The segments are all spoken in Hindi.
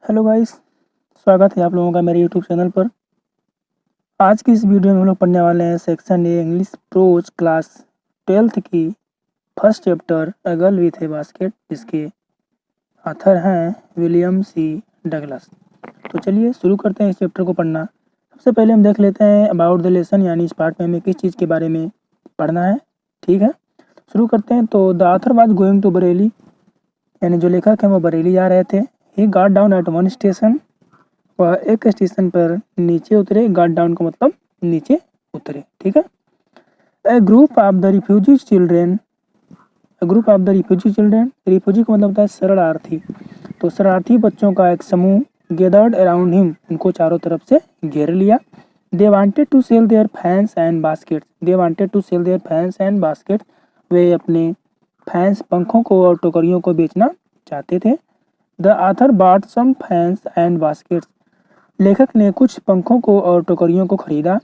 हेलो गाइस, स्वागत है आप लोगों का मेरे यूट्यूब चैनल पर। आज की इस वीडियो में हम लोग पढ़ने वाले हैं section A English pros class 12th की first chapter a girl with A basket, जिसके ऑथर हैं विलियम सी डगलस। तो चलिए शुरू करते हैं इस चैप्टर को पढ़ना। सबसे पहले हम देख लेते हैं अबाउट द लेसन, यानी इस पार्ट में हमें किस चीज़ के बारे में पढ़ना है। ठीक है, शुरू करते हैं। तो the author was going to Bareilly, यानी जो लेखक हैं वो बरेली जा रहे थे। He got down at one station, वह एक स्टेशन पर नीचे उतरे। गॉट डाउन का मतलब नीचे उतरे। ठीक है। A group of the refugee children, group of the refugee children, refugee का मतलब होता है शरणार्थी। तो शरणार्थी बच्चों का एक समूह गैदर्ड अराउंड हिम, उनको चारों तरफ से घेर लिया। They wanted to sell their fans and basket, they wanted to sell their fans and basket, वे अपने फैंस पंखों को और टोकरियों को बेचना चाहते थे। The author bought some fans and baskets, लेखक ने कुछ पंखों को और टोकरियों को खरीदा।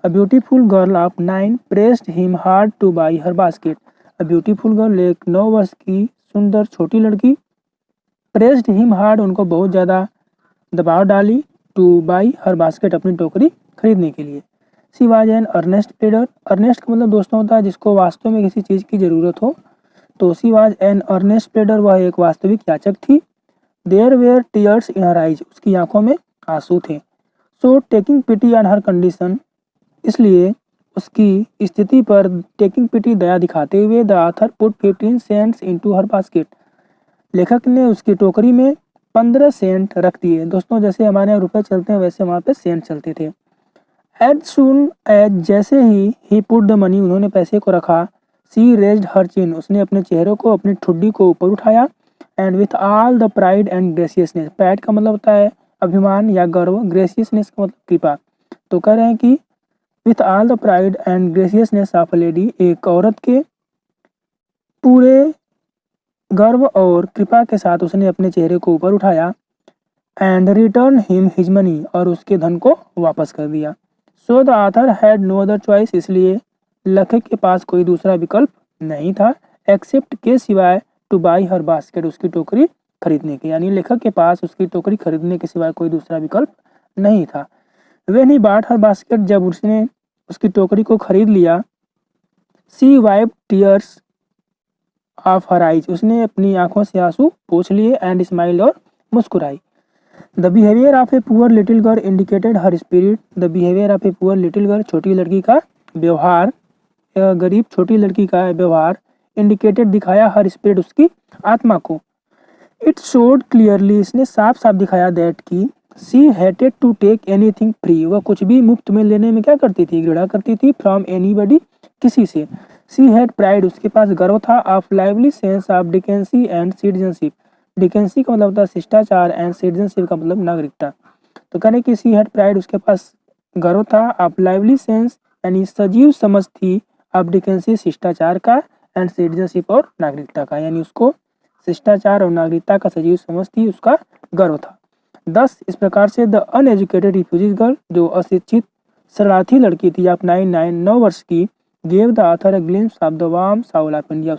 A beautiful girl of 9 pressed him hard to buy her basket, a beautiful girl, एक 9 वर्ष की सुंदर छोटी लड़की, प्रेस्ड हिम हार्ड, उनको बहुत ज़्यादा दबाव डाली, टू बाई हर बास्केट, अपनी टोकरी खरीदने के लिए। She was an earnest pleader, earnest का मतलब दोस्तों होता है जिसको वास्तव में किसी चीज़ की ज़रूरत हो। तो she was an earnest pleader, वह एक वास्तविक याचक थी। There were tears in her eyes, उसकी आंखों में आंसू थे। So taking pity on her condition, इसलिए उसकी स्थिति पर टेकिंग पिटी, दया दिखाते हुए, the author put 15 cents into her basket, लेखक ने उसकी टोकरी में 15 सेंट रख दिए। दोस्तों जैसे हमारे यहाँ रुपए चलते हैं वैसे वहाँ पे सेंट चलते थे। एज सुन एज, जैसे ही पुट द मनी, उन्होंने पैसे को रखा। सी रेज्ड हर चिन, उसने अपने चेहरे को, अपनी ठुड्डी को ऊपर उठाया। And with all the pride and graciousness, pride का मतलब होता है अभिमान या गर्व, ग्रेसियसनेस का मतलब कृपा। तो कह रहे हैं कि with all the pride and graciousness of a lady, एक औरत के पूरे गर्व और कृपा के साथ उसने अपने चेहरे को ऊपर उठाया। And return him his money, और उसके धन को वापस कर दिया। So the author had no other choice, इसलिए लेखक के पास कोई दूसरा विकल्प नहीं था, एक्सेप्ट के सिवाय, टू बाई हर बास्केट, उसकी टोकरी खरीदने के, यानी लेखक के पास उसकी टोकरी खरीदने के सिवाय कोई दूसरा विकल्प नहीं था। When he bought her basket, जब उसने उसकी टोकरी को खरीद लिया। She wipe tears off her eyes, उसने अपनी आंखों से आंसू पोंछ लिए। एंड स्माइल, और मुस्कुराई। The behaviour of a poor little girl indicated her spirit, the behaviour of a poor little girl, छोटी लड़की का व्यवहार, गरीब छोटी लड़की का व्यवहार, इंडिकेटेड दिखाया, हर स्पिरिट, उसकी आत्मा को। इट शोड क्लियरली, इसने साफ साफ दिखाया, दैट की she hated to take anything free, वह कुछ भी मुफ्त में लेने में क्या करती थी, घृणा करती थी, फ्रॉम एनीबडी, किसी से। सी हैड प्राइड, उसके पास गर्व था, of lively sense of decency and citizenship, decency का मतलब होता है शिष्टाचार, एंड सिटीजनशिप का मतलब नागरिकता। तो कहने की सी हैड प्राइड, उसके पास गर्व था, ऑफ लाइवली सेंस यानी सजीव समझ थी, ऑफ डिकेंसी शिष्टाचार का, एंड सिटीजनशिप और नागरिकता का, यानी उसको शिष्टाचार और नागरिकता का सजीव समझ थी, उसका गर्व था। 10 इस प्रकार से द अनएजुकेटेड रिफ्यूजी गर्ल, जो अशिक्षित शरणार्थी लड़की थी, आप 9 वर्ष की, gave the author a glimpse of the warm Saul of India,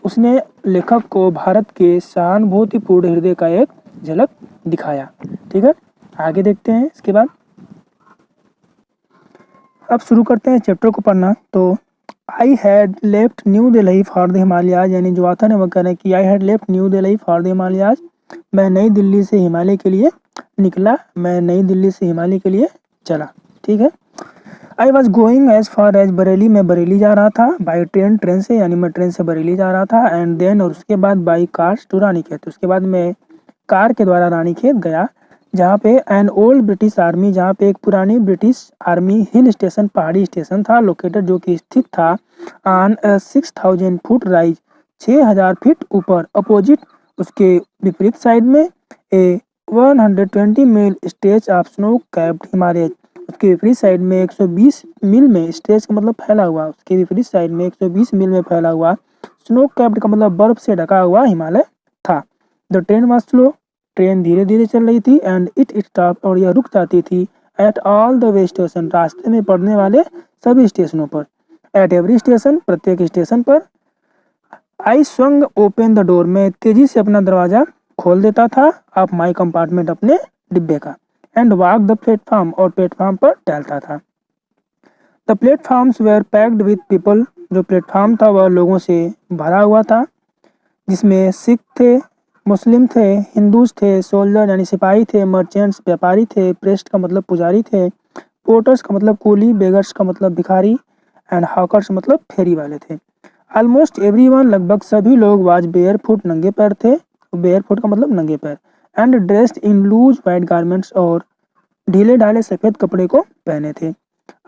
उसने लेखक को भारत के सहानुभूतिपूर्ण हृदय का एक झलक दिखाया। ठीक है, आगे देखते हैं इसके बाद। अब शुरू करते हैं चैप्टर को पढ़ना। तो I had left new Delhi for the Himalayas, यानी जो ऑथर है वो कह रहे हैं कि I had left new Delhi for the Himalayas, मैं नई दिल्ली से हिमालय के लिए निकला, मैं नई दिल्ली से हिमालय के लिए चला। ठीक है। I was going as far as Bareilly, मैं बरेली जा रहा था, बाई ट्रेन, ट्रेन से, यानी मैं ट्रेन से बरेली जा रहा था। एंड देन, और उसके बाद बाई कार्स टू रानीखेत, उसके बाद मैं कार के द्वारा रानीखेत गया, जहाँ पे एन ओल्ड ब्रिटिश आर्मी, जहाँ पे एक पुरानी ब्रिटिश आर्मी हिल स्टेशन, पहाड़ी स्टेशन था, लोकेटेड, जो कि स्थित था, ऑन 6000 फुट राइज, 6000 फीट ऊपर, अपोजिट, उसके विपरीत साइड में, a 120 mile stage of snow capped Himalaya, उसके विपरीत साइड में 120 मील में, स्टेज का मतलब फैला हुआ, उसके विपरीत साइड में 120 मील में फैला हुआ, स्नो कैप्ड का मतलब बर्फ से ढका हुआ हिमालय था। The train was slow, train धीरे धीरे चल रही थी। एंड इट स्टॉप, और यह रुक जाती थी, at all the way station, रास्ते में पड़ने वाले सभी स्टेशनों पर, एट एवरी स्टेशन, प्रत्येक स्टेशन पर। आई स्वंग ओपन द डोर, मैं तेजी से अपना दरवाजा खोल देता था ऑफ माई कंपार्टमेंट, अपने डिब्बे का, एंड वॉक द प्लेटफॉर्म, और प्लेटफॉर्म पर टहलता था। The platforms were packed with people, जो प्लेटफॉर्म था वह लोगों से भरा हुआ था, जिसमें सिख थे, मुस्लिम थे, हिंदूज थे, सोल्जर यानी सिपाही थे, मर्चेंट्स व्यापारी थे, प्रेस्ट का मतलब पुजारी थे, पोर्टर्स का मतलब कूली, बेगर्स का मतलब भिखारी, एंड हॉकर्स मतलब फेरी वाले थे। ऑलमोस्ट एवरीवन, लगभग सभी लोग, वाज बेयर फुट, नंगे पैर थे, बेयर फुट का मतलब नंगे पैर, and dressed in loose white garments, और ढीले ढाले सफेद कपड़े को पहने थे।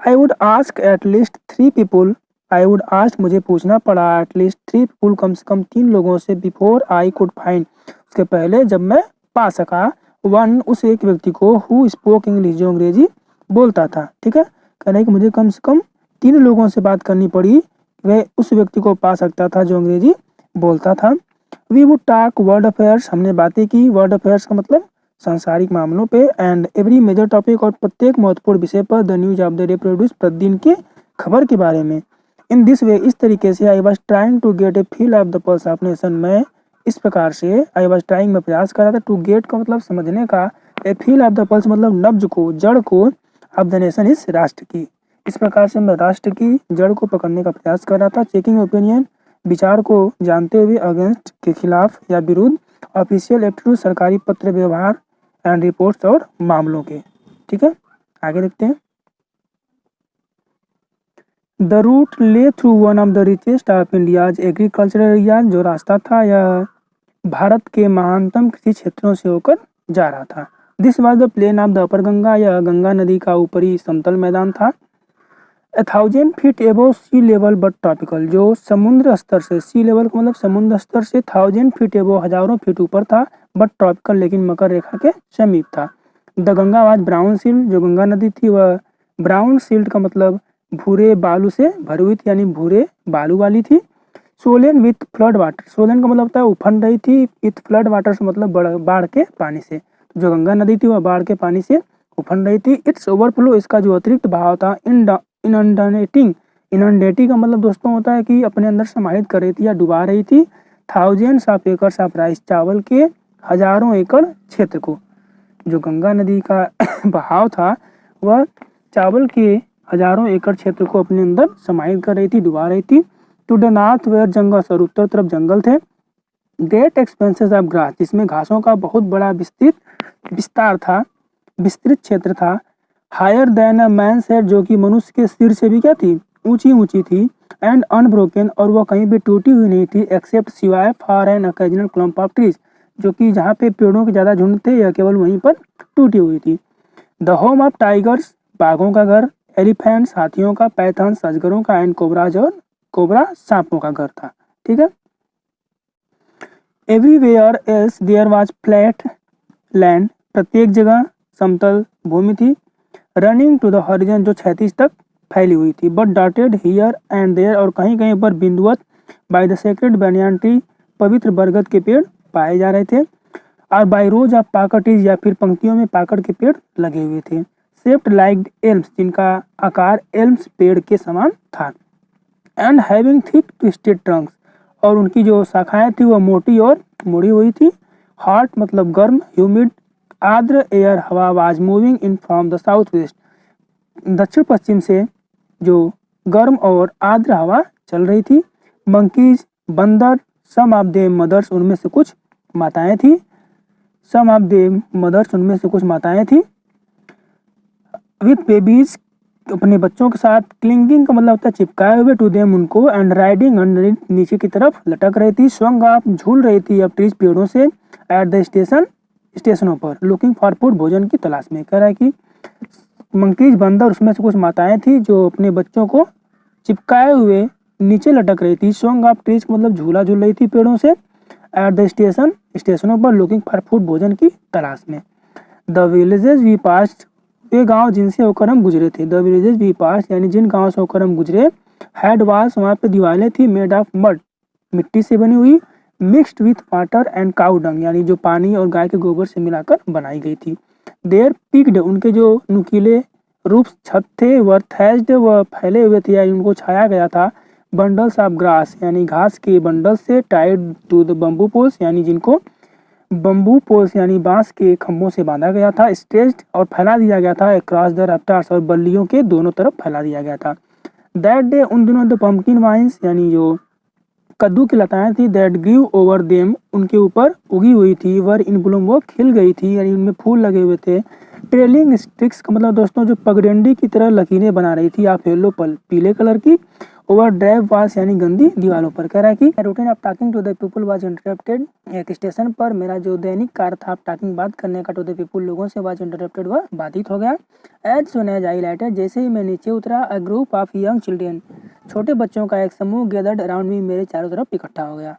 I would ask at least 3 people, I would ask मुझे पूछना पड़ा, एट लीस्ट 3 पीपुल, कम से कम 3 लोगों से, बिफोर आई कुड फाइंड, उसके पहले जब मैं पा सका, वन, उस एक व्यक्ति को, हु स्पोक इंग्लिश, जो अंग्रेजी बोलता था। ठीक है, कह रहे हैं कि मुझे कम से कम 3 लोगों से बात करनी पड़ी, वह उस व्यक्ति को पा सकता था जो अंग्रेजी बोलता था। We would talk world affairs, हमने बातें की, वर्ल्ड अफेयर्स का मतलब सांसारिक मामलों पे, एंड एवरी मेजर टॉपिक, और प्रत्येक महत्वपूर्ण विषय पर, the news of the day produce, प्रतिदिन के खबर के बारे में। इन दिस वे, इस तरीके से, I was trying to get a feel of the pulse of nation, मैं इस प्रकार से, आई वॉज ट्राइंग, मैं प्रयास कर रहा था, टू गेट का मतलब समझने का, ए फील ऑफ द पल्स मतलब नब्ज को, जड़ को, ऑफ द नेशन इस राष्ट्र की, इस प्रकार से मैं राष्ट्र की जड़ को पकड़ने का प्रयास कर रहा था। चेकिंग ओपिनियन, विचार को जानते हुए, अगेंस्ट के खिलाफ या विरुद्ध, ऑफिशियल एप्टीट्यूड, सरकारी पत्र व्यवहार, एंड रिपोर्ट्स और मामलों के। ठीक है, आगे देखते हैं। द रूट ले through one of the richest of India's agricultural area, जो रास्ता था यह भारत के महानतम कृषि क्षेत्रों से होकर जा रहा था। This was the plain of the upper Ganga, यह गंगा नदी का ऊपरी समतल मैदान था। 1000 feet above sea level but tropical, जो समुद्र स्तर से, सी लेवल का मतलब समुद्र स्तर से 1000 फीट एबोव, हजारों फीट ऊपर था, बट ट्रॉपिकल लेकिन मकर रेखा के समीप था। The Ganga was brown silted, जो गंगा नदी थी वह ब्राउन सील्ड का मतलब भूरे बालू से भरी हुई थी, यानी भूरे बालू वाली थी। Solan with flood water, Solan का मतलब होता है उफन रही थी, विथ फ्लड वाटर से मतलब बाढ़ के पानी से, जो गंगा नदी थी वह बाढ़ के पानी से उफन रही थी। इट्स ओवरफ्लो, इसका जो अतिरिक्त बहाव था, इनंडेटिंग, इनंडेटिंग का मतलब दोस्तों होता है कि अपने अंदर समाहित कर रही थी या डुबा रही थी, thousands of acres of rice, चावल के हजारों एकड़ क्षेत्र को। जो गंगा नदी का बहाव था वह चावल के हजारों एकड़ क्षेत्र को अपने अंदर समाहित कर रही थी, डुबा रही थी। टू द नॉर्थ वेयर जंगल, और उत्तर तरफ जंगल थे। ग्रेट एक्सपेंसेस ऑफ ग्रास, जिसमें घासों का बहुत बड़ा विस्तार था, विस्तृत क्षेत्र था। हायर देन अ मैन्स हेड, जो कि मनुष्य के सिर से भी क्या थी, ऊंची ऊंची थी। एंड अनब्रोकन, और वह कहीं भी टूटी हुई नहीं थी, एक्सेप्ट सिवाय for an occasional clump of trees, जो कि जहाँ पे पेड़ों के ज्यादा झुंड थे यह केवल वहीं पर टूटी हुई थी। द होम ऑफ टाइगर्स, बाघों का घर, एलिफेंट्स, हाथियों का, पैथन्स, अजगरों का, एंड कोबराज, और कोबरा सांपों का घर था। ठीक है, everywhere else there was flat land, प्रत्येक जगह समतल भूमि थी। रनिंग टू द हॉरिजन, जो क्षैतिज तक फैली हुई थी। But dotted here and there, और कहीं कहीं पर बिंदुवत, by the sacred banyan tree, पवित्र बरगद के पेड़ पाए जा रहे थे। और बाय रोज ऑफ पाकटीज, या फिर पंक्तियों में पाकड़ के पेड़ लगे हुए थे। शेप्ड लाइक एल्म्स, जिनका आकार एल्म्स पेड़ के समान था। And having thick twisted Trunks, और उनकी जो शाखाएं थी वह मोटी और मुड़ी हुई थी। हॉट मतलब गर्म, ह्यूमिड आर्द्र एयर, हवा was moving in from the south west, दक्षिण पश्चिम से जो गर्म और आर्द्र हवा चल रही थी। मंकीज, बंदर, सम ऑफ देम मदर्स, उनमें से कुछ माताएं थी, सम ऑफ देम मदर्स, उनमें से कुछ माताएं थी। विथ बेबीज, अपने बच्चों के साथ। क्लिंगिंग का मतलब होता है चिपकाए हुए, टू देम, उनको। एंड राइडिंग अंडर, नीचे की तरफ लटक रही थी। स्वंग ऑफ, झूल रही थी अब ट्रीज, पेड़ों से। एट द स्टेशन, स्टेशनों पर। लुकिंग फॉर फूड, भोजन की तलाश में। कह रहा है कि मंकीज, बंदर, उसमें से कुछ माताएं थी जो अपने बच्चों को चिपकाए हुए नीचे लटक रही थी। स्वंग ऑफ ट्रीज मतलब झूला झूल रही थी पेड़ों से। एट द स्टेशन, स्टेशनों पर। लुकिंग फॉर फूड, भोजन की तलाश में। द विलेजेस वी पास्ट, वे गांव जिनसे होकर हम गुजरे थे। द विलेजेस वी पास्ट, यानी जिन गांव से होकर हम गुजरे। हैड वाल्स, वहाँ पे दीवारें थी। मेड ऑफ मड, मिट्टी से बनी हुई। Mixed with water and cow dung, यानी जो पानी और गाय के गोबर से मिलाकर बनाई गई थी। देयर पिक्ड, उनके जो नुकीले रूफ छत थे, वर थैच्ड, वह फैले हुए थे, यानी उनको छाया गया था। बंडल्स ऑफ ग्रास, यानी घास के बंडल से। Tied to the bamboo poles, यानी जिनको बम्बू पोल्स यानी बांस के खंभों से बांधा गया था, स्ट्रेच्ड और फैला दिया गया था अक्रॉस द रफ्टार्स और बल्लियों के दोनों तरफ फैला दिया गया था। दैट डे उन दिनों द पंपकिन वाइन्स यानी जो कद्दू की लताएं थी दैट ग्रीव ओवर देम उनके ऊपर उगी हुई थी, वर इन ब्लूम वो खिल गई थी यानी उनमें फूल लगे हुए थे। ट्रेलिंग स्टिक्स का मतलब दोस्तों जो पगडंडी की तरह लकीरें बना रही थी आप येलो पल पीले कलर की, ओवर ड्राइव वाल्स यानी गंदी दीवारों पर। कह रहा है कि routine of talking to the people was interrupted, एक स्टेशन पर मेरा जो दैनिक कार्य था टॉकिंग बात करने का टू द पीपल लोगों से वाज इंटरप्टेड वह बाधित हो गया। As soon as I alighted जैसे ही मैं नीचे उतरा a group of young children छोटे बच्चों का एक समूह गैदर्ड अराउंड मी मेरे चारों तरफ इकट्ठा हो गया।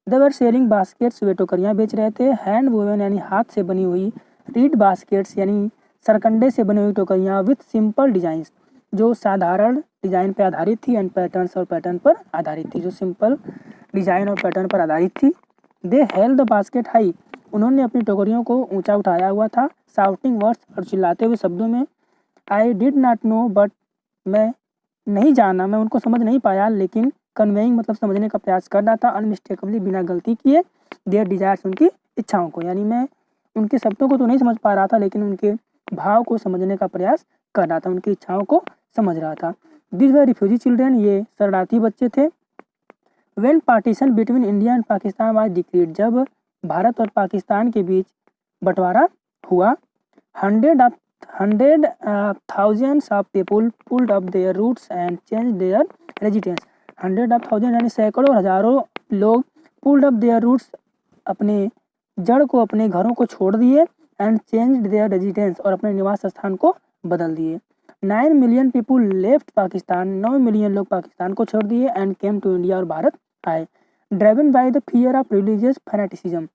दे वर सेलिंग बास्केट्स वे टोकरियाँ बेच रहे थे, हैंड वोवन यानी हाथ से बनी हुई, रीड बास्केट्स यानी सरकंडे से बनी हुई टोकरियाँ विथ सिंपल डिजाइंस जो साधारण डिजाइन पर आधारित थी एंड पैटर्न्स और पैटर्न पर आधारित थी, जो सिंपल डिजाइन और पैटर्न पर आधारित थी। दे हेल्ड द बास्केट हाई उन्होंने अपनी टोकरियों को ऊंचा उठाया हुआ था, शाउटिंग वर्ड्स और चिल्लाते हुए शब्दों में। I did not know but मैं नहीं जाना, मैं उनको समझ नहीं पाया लेकिन कन्वेइंग मतलब समझने का प्रयास कर रहा था अनमिस्टेकबली बिना गलती किए देयर डिजायर्स उनकी इच्छाओं को, यानी मैं उनके शब्दों को तो नहीं समझ पा रहा था लेकिन उनके भाव को समझने का प्रयास कर रहा था, उनकी इच्छाओं को समझ रहा था। दिस वर रिफ्यूजी चिल्ड्रन ये शरणार्थी बच्चे थे। When partition between India and Pakistan was decreed जब भारत और पाकिस्तान के बीच बंटवारा हुआ, hundred thousands of people pulled up their roots and changed their residence। Hundred of thousand यानी सैकड़ों हजारों लोग पुल्ड अप देयर रूट्स अपने जड़ को अपने घरों को छोड़ दिए एंड चेंज्ड देयर रेजिडेंस और अपने निवास स्थान को बदल दिए। 9 million people left Pakistan 9 million लोग पाकिस्तान को छोड़ दिए एंड केम टू इंडिया और भारत आए। Driven by the fear of religious fanaticism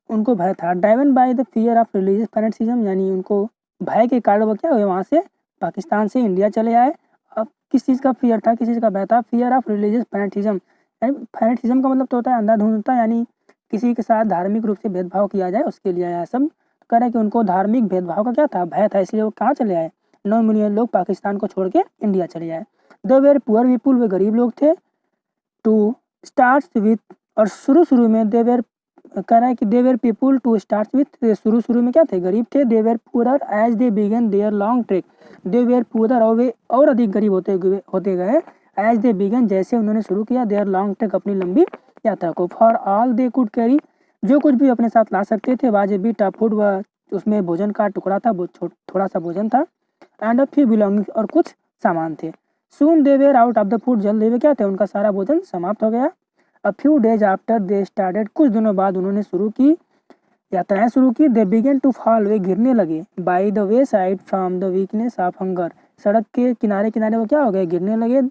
उनको भय था, driven by the fear of religious fanaticism यानी उनको भय के कारण वो क्या हुए वहाँ से पाकिस्तान से इंडिया चले आए। अब किस चीज़ का फियर था, किस चीज़ का भय था, फियर ऑफ रिलीजियस फैनेटिज्म यानी फैनेटिज्म का मतलब तो होता है अंधाधुंधता यानी किसी के साथ धार्मिक रूप से भेदभाव किया जाए उसके लिए आया सब। कह रहे कि उनको धार्मिक भेदभाव का क्या था, भय था, इसलिए वो कहाँ चले आए, 9 मिलियन लोग पाकिस्तान को छोड़ के इंडिया चले आए। दे वेर पुअर पीपुल वे गरीब लोग थे, टू स्टार्ट विथ और शुरू में दे वेर कह रहा है कि they were people to start with शुरू में क्या थे, गरीब थे। They were poor as they began their long trek they were poor और वे और अधिक गरीब होते गए एज दे बिगन जैसे उन्होंने शुरू किया देयर लॉन्ग ट्रेक अपनी लंबी यात्रा को। For all they could carry जो कुछ भी अपने साथ ला सकते थे, was a bit of food व उसमें भोजन का टुकड़ा था, थोड़ा सा भोजन था, एंड अ फ्यू बिलोंगिंग और कुछ सामान थे। Soon they were out of the food जल्द वे क्या थे, उनका सारा भोजन समाप्त हो गया। A few days after they started कुछ दिनों बाद उन्होंने शुरू की यात्राएं शुरू की। दे बिगन टू फॉल वे गिरने लगे। By the way side from the weakness of hunger सड़क के किनारे किनारे वो क्या हो गए, गिरने लगे।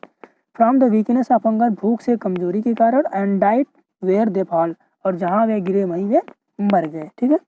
From the weakness of hunger भूख से कमजोरी के कारण, and died where they fell और जहाँ वे गिरे वहीं वे मर गए। ठीक है।